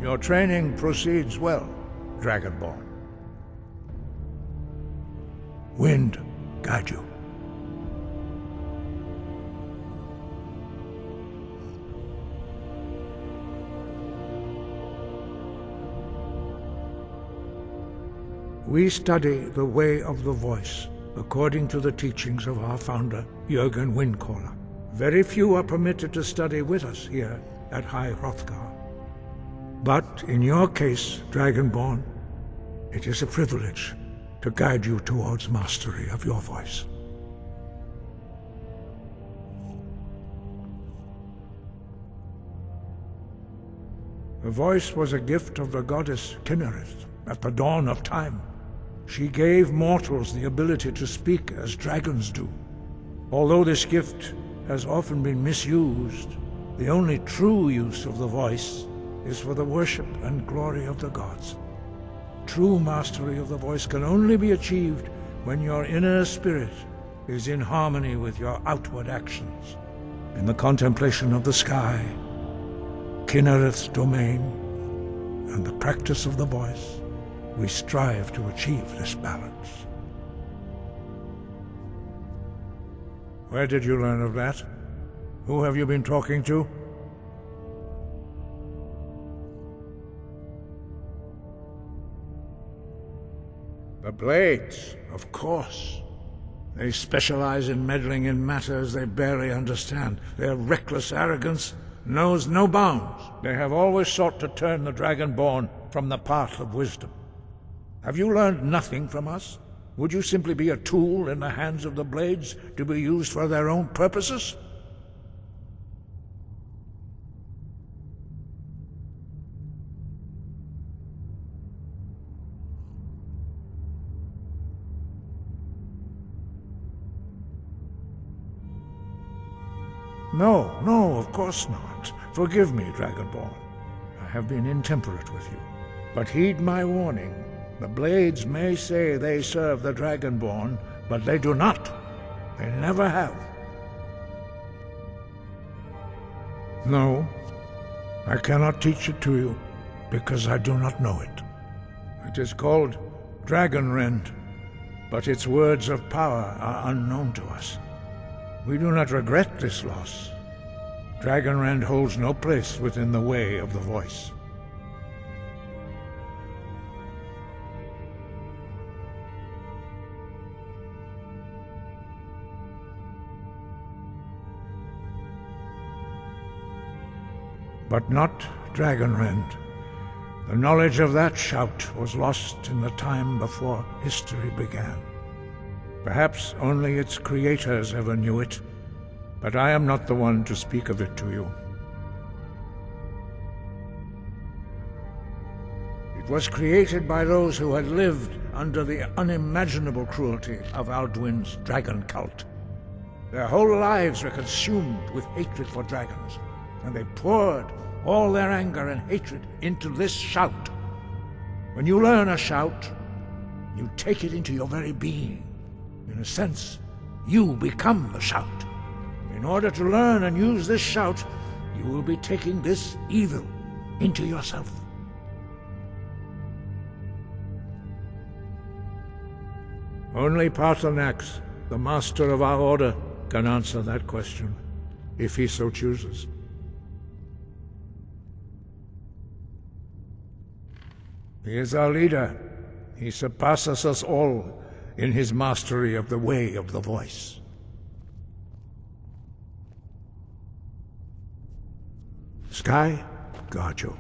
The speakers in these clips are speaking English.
Your training proceeds well, Dragonborn. Wind guide you. We study the way of the voice, according to the teachings of our founder, Jürgen Windcaller. Very few are permitted to study with us here at High Hrothgar. But in your case, Dragonborn, it is a privilege to guide you towards mastery of your voice. The voice was a gift of the goddess Kynareth at the dawn of time. She gave mortals the ability to speak as dragons do. Although this gift has often been misused, the only true use of the voice is for the worship and glory of the gods. True mastery of the voice can only be achieved when your inner spirit is in harmony with your outward actions. In the contemplation of the sky, Kynareth's domain, and the practice of the voice, we strive to achieve this balance. Where did you learn of that? Who have you been talking to? The Blades, of course. They specialize in meddling in matters they barely understand. Their reckless arrogance knows no bounds. They have always sought to turn the Dragonborn from the path of wisdom. Have you learned nothing from us? Would you simply be a tool in the hands of the Blades to be used for their own purposes? No, of course not. Forgive me, Dragonborn. I have been intemperate with you. But heed my warning. The Blades may say they serve the Dragonborn, but they do not. They never have. No, I cannot teach it to you, because I do not know it. It is called Dragonrend, but its words of power are unknown to us. We do not regret this loss. Dragonrend holds no place within the way of the voice. But not Dragonrend. The knowledge of that shout was lost in the time before history began. Perhaps only its creators ever knew it, but I am not the one to speak of it to you. It was created by those who had lived under the unimaginable cruelty of Alduin's dragon cult. Their whole lives were consumed with hatred for dragons, and they poured all their anger and hatred into this shout. When you learn a shout, you take it into your very being. In a sense, you become the shout. In order to learn and use this shout, you will be taking this evil into yourself. Only Paarthurnax, the master of our order, can answer that question, if he so chooses. He is our leader. He surpasses us all in his mastery of the way of the voice. Sky, guard you.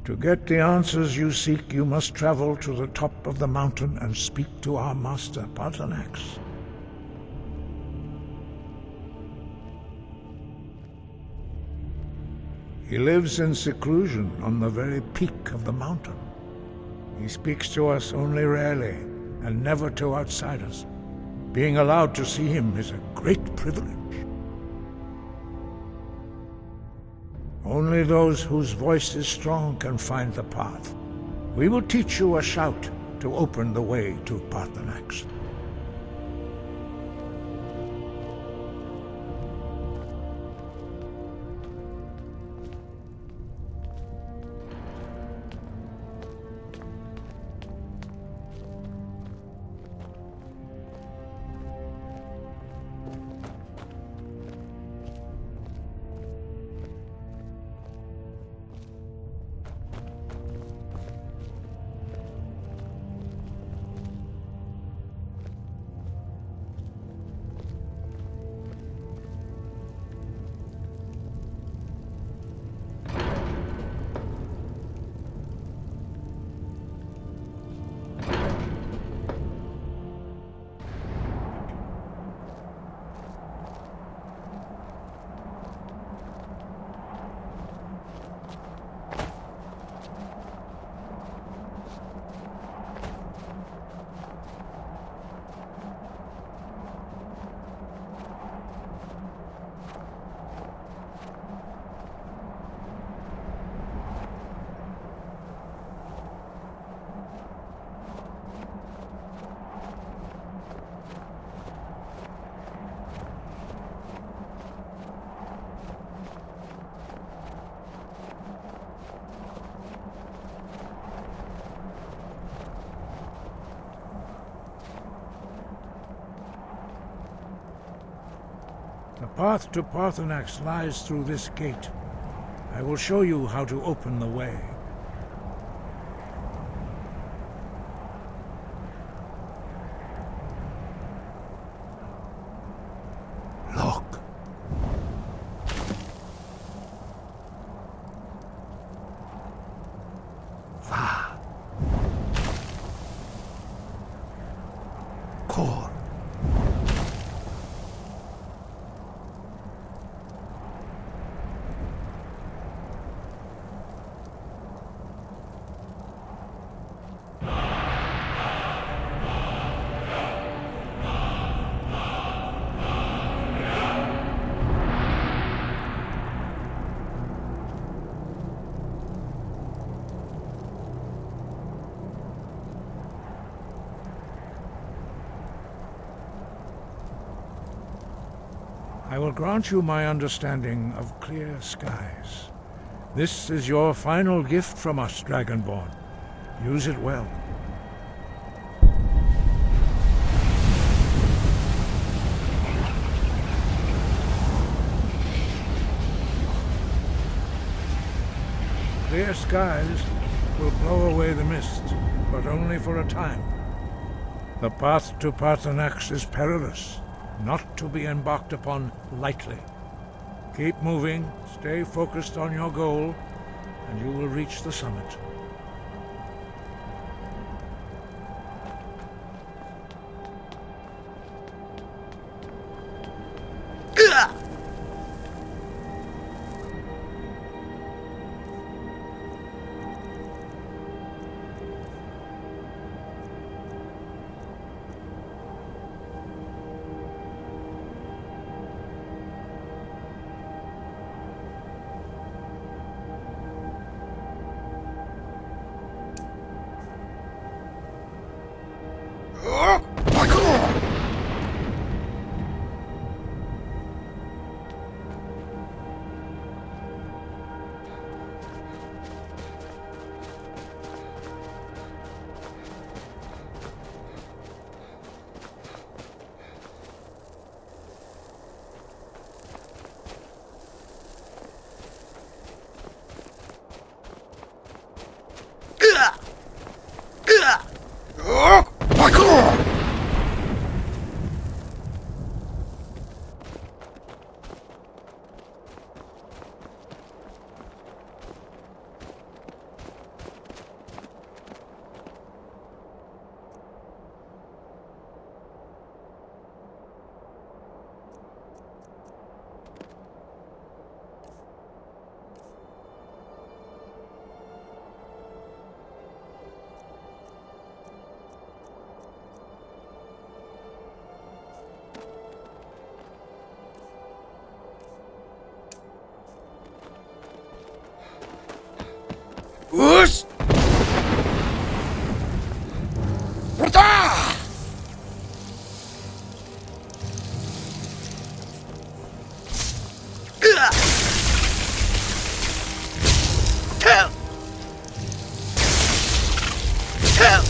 To get the answers you seek, you must travel to the top of the mountain and speak to our master, Paarthurnax. He lives in seclusion on the very peak of the mountain. He speaks to us only rarely, and never to outsiders. Being allowed to see him is a great privilege. Only those whose voice is strong can find the path. We will teach you a shout to open the way to Paarthurnax. The path to Paarthurnax lies through this gate. I will show you how to open the way. Look. Va. Kor. I will grant you my understanding of clear skies. This is your final gift from us, Dragonborn. Use it well. Clear skies will blow away the mist, but only for a time. The path to Paarthurnax is perilous, not to be embarked upon lightly. Keep moving, stay focused on your goal, and you will reach the summit. Us! Porta! Help! Help!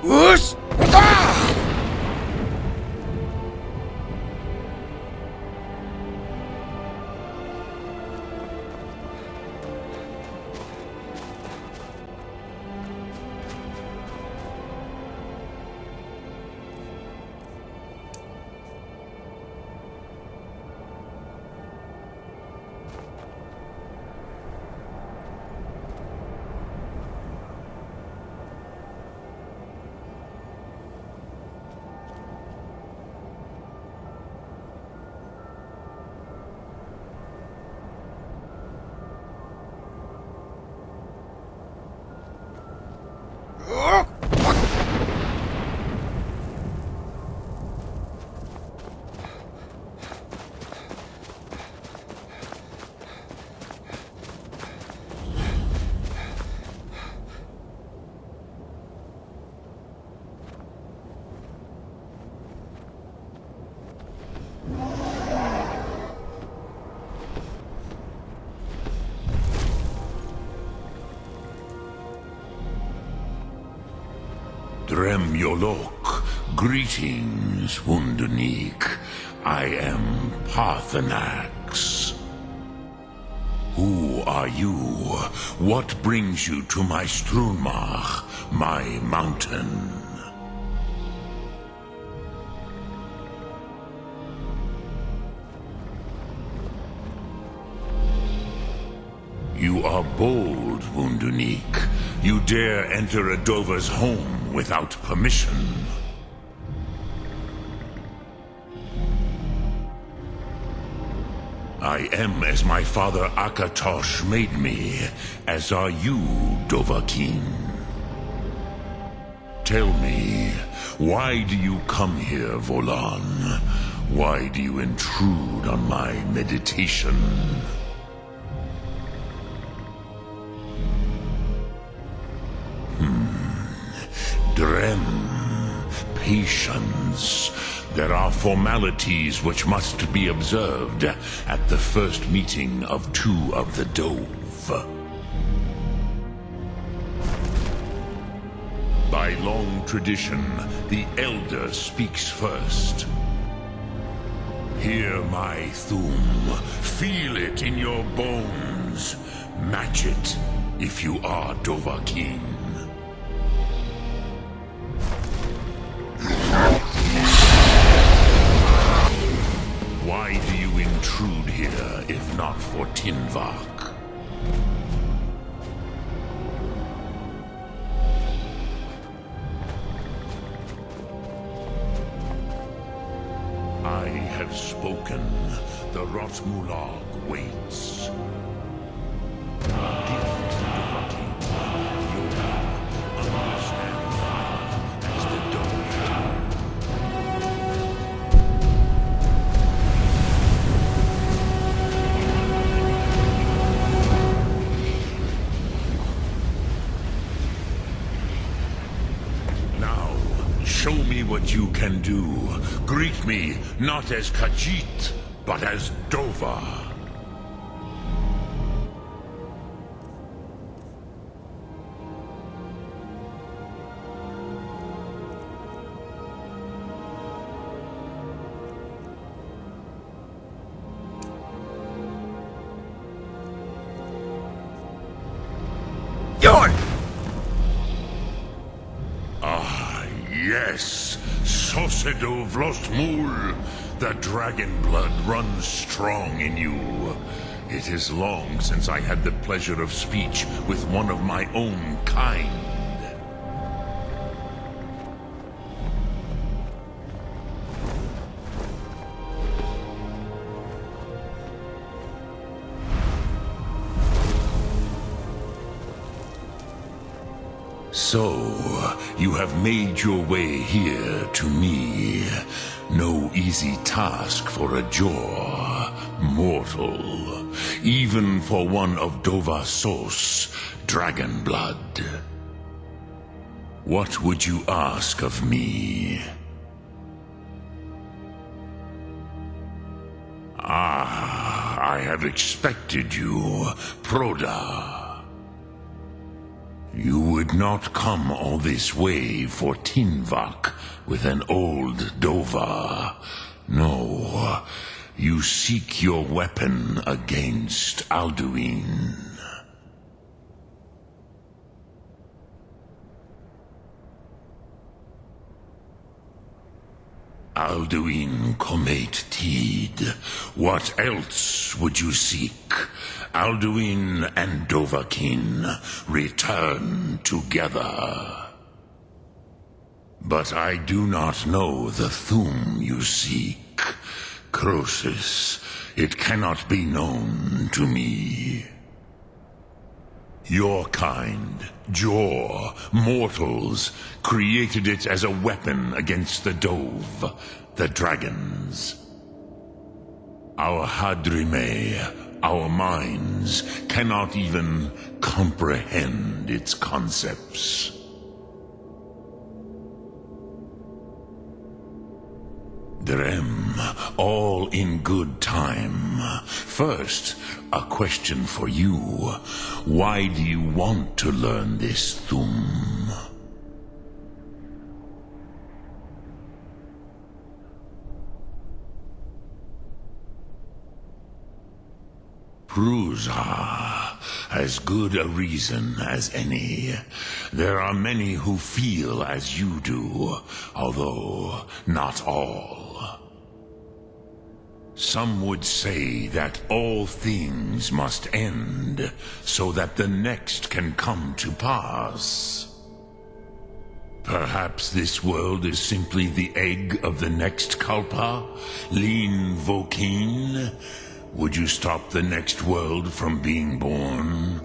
Us! Rata! Drem Yolok, greetings, Wunderneek. I am Parthenax. Who are you? What brings you to my Strunmach, my mountain? You are bold, Wunderneek. You dare enter a Dova's home without permission. I am as my father Akatosh made me, as are you, Dovahkiin. Tell me, why do you come here, Volan? Why do you intrude on my meditation? Drem, patience. There are formalities which must be observed at the first meeting of two of the Dove. By long tradition, the Elder speaks first. Hear my Thum. Feel it in your bones. Match it if you are Dovahkiin. Why do you intrude here, if not for Tinvak? I have spoken. The Rotmulag waits. A gift to Dovahkiin. Yoda, understand fire as the Dove do. Show me what you can do. Greet me not as Khajiit, but as Dova. Yorn! Yes, Sosedo Vlostmul. The dragon blood runs strong in you. It is long since I had the pleasure of speech with one of my own kind. So, you have made your way here to me. No easy task for a Jor, mortal. Even for one of Dovasos, dragon blood. What would you ask of me? Ah, I have expected you, Proda. You would not come all this way for Tinvak with an old Dova. No, you seek your weapon against Alduin. Alduin Comate Tid. What else would you seek? Alduin and Dovahkiin return together. But I do not know the Thu'um you seek. Croesus, it cannot be known to me. Your kind, Jor, mortals, created it as a weapon against the Dove, the dragons. Our Hadrime, our minds, cannot even comprehend its concepts. Drem, all in good time. First, a question for you. Why do you want to learn this Thu'um? Prusa, as good a reason as any. There are many who feel as you do, although not all. Some would say that all things must end, so that the next can come to pass. Perhaps this world is simply the egg of the next Kalpa, Lin Vokin. Would you stop the next world from being born?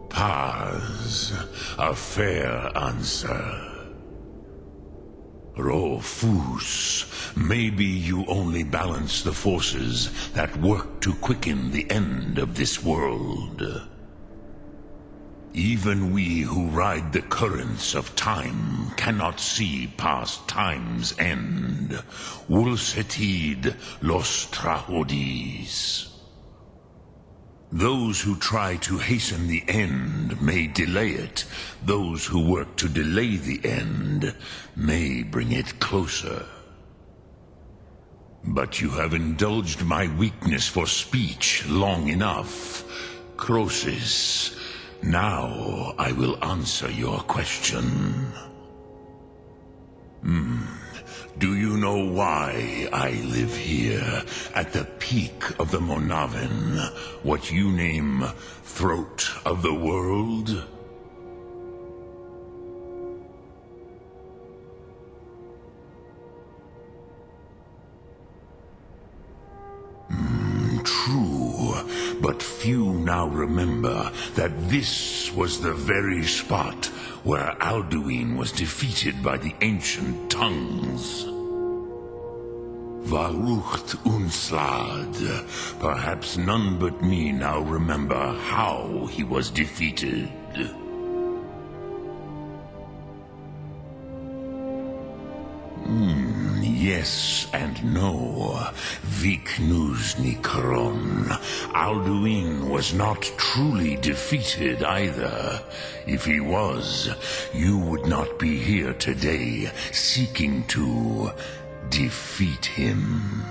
Paz, a fair answer. Rofus, maybe you only balance the forces that work to quicken the end of this world. Even we who ride the currents of time cannot see past time's end. Wulsetid los Trahodis. Those who try to hasten the end may delay it. Those who work to delay the end may bring it closer. But you have indulged my weakness for speech long enough. Croesus, now I will answer your question. Do you know why I live here, at the peak of the Monavin, what you name Throat of the World? True, but few now remember that this was the very spot where Alduin was defeated by the ancient tongues. Varucht Unslad. Perhaps none but me now remember how he was defeated. Yes and no. Viknuznikron. Alduin was not truly defeated either. If he was, you would not be here today seeking to defeat him.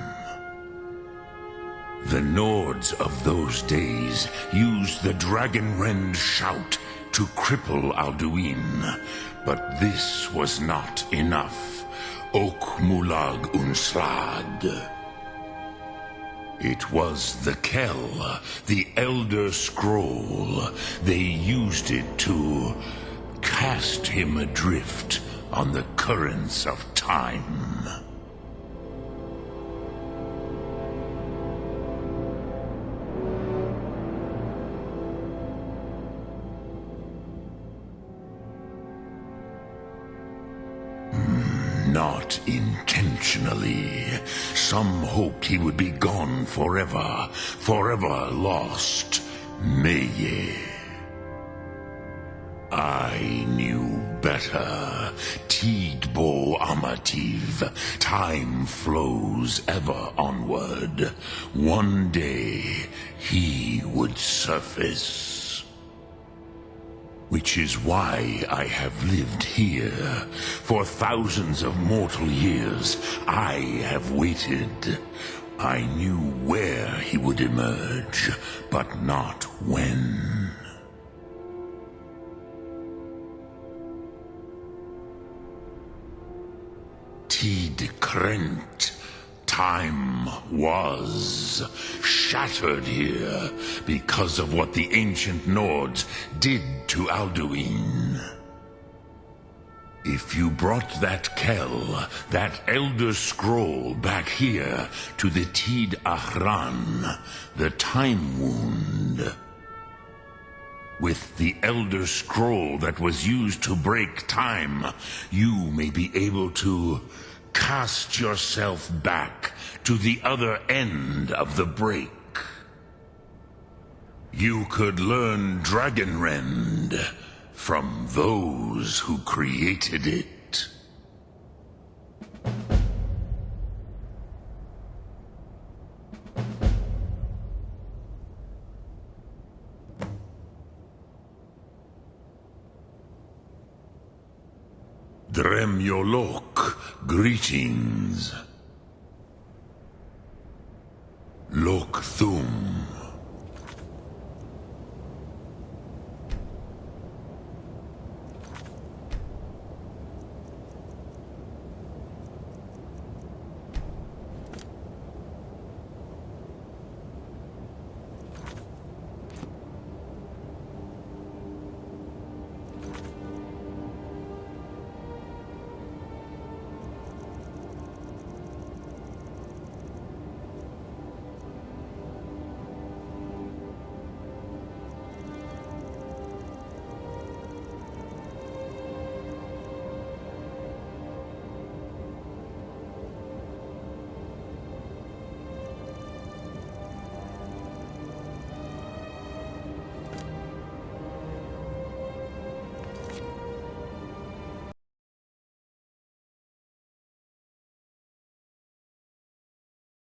The Nords of those days used the Dragonrend shout to cripple Alduin, but this was not enough. Okmulag Unslad. It was the Kell, the Elder Scroll. They used it to cast him adrift on the currents of time. Not intentionally. Some hoped he would be gone forever, forever lost. Meye. I knew better. Tidbo Amativ. Time flows ever onward. One day, he would surface. Which is why I have lived here. For thousands of mortal years, I have waited. I knew where he would emerge, but not when. Tid Krent. Time was shattered here because of what the ancient Nords did to Alduin. If you brought that Kell, that Elder Scroll, back here to the Tid Ahran, the Time Wound, with the Elder Scroll that was used to break time, you may be able to cast yourself back to the other end of the break. You could learn Dragonrend from those who created it. Dremyolok, greetings. Lok Thum.